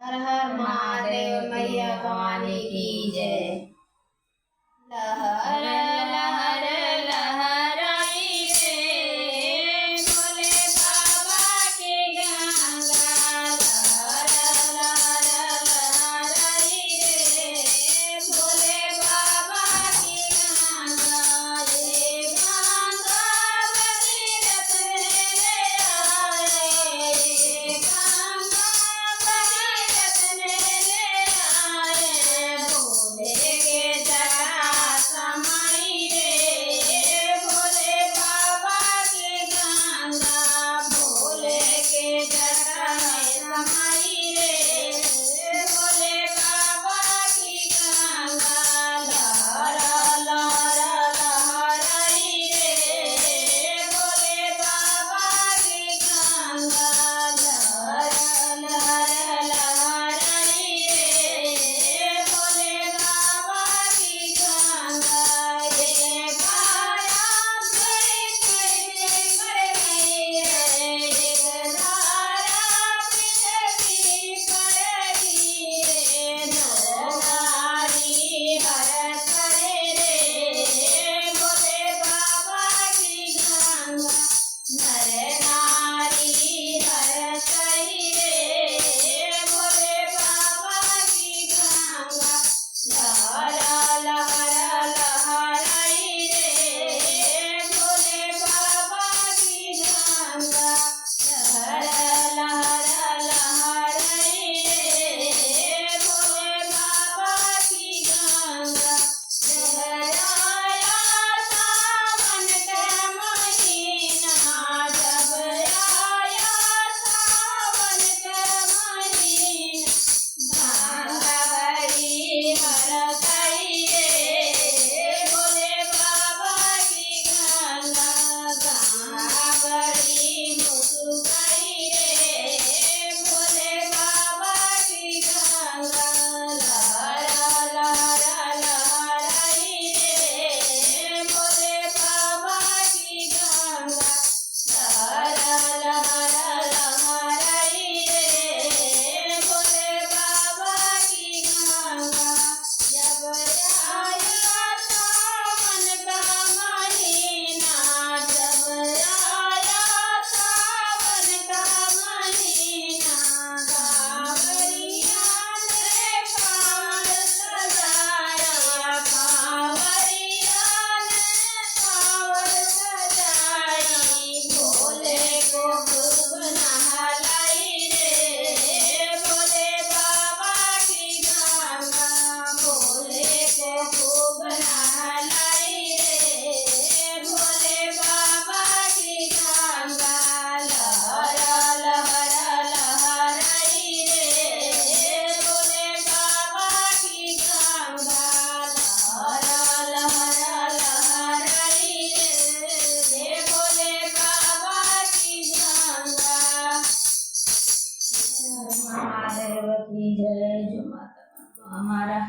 हर हर महादेव मैया भवानी की जय। लहर लहर लहराई रे भोले बाबा की गंगा। लहर लहर लहराई रे भोले बाबा की गंगा। ये गंगा भगीरथ ले आए, ये गंगा भगीरथ ले आए। भोले के जटा समाई रे भोले बाबा की गंगा। भोले के जटा समाई रे भोले बाबा की गंगा। लहर लहर लहराई रे भोले बाबा की गंगा। लहर लहर लहराई रे भोले बाबा की गंगा। ये काया गई गई मर गई रे, एक धारा पृथ्वी पर गिरी रे। नर नारी हर करे रे भोले बाबा की गंगा। नर नारी हर करी रे भोले बाबा की गंगा। लहर लहर लहराई रे भोले बाबा की गंगा। लहर लहर लहराई रे भोले बाबा की गंगा। लहराया सावन का महीना, जब आया सावन का महीना। गंगा बड़ी हर गई रे भोले बाबा की गंगा। गंगा बड़ी मुस्कुराई रे भोले बाबा की गंगा। लहर लहर लहराई रे भोले बाबा की गंगा। लहर लहर लहराई रे भोले बाबा की गंगा। जब आया सावन का महीना, जब आया सावन का महीना। कांवरिया ने कांवर सजाया, कांवरिया ने कांवर सजाई। भोले को खूब नहलाई रे भोले बाबा की गंगा। भोले को खूब नहलाई रे भोले बाबा की गंगा। लहर लहर लहराई रे भोले बाबा की गंगा। लहर लहर लहराई रे भोले बाबा की गंगा। महादेव की जय। जो माता हमारा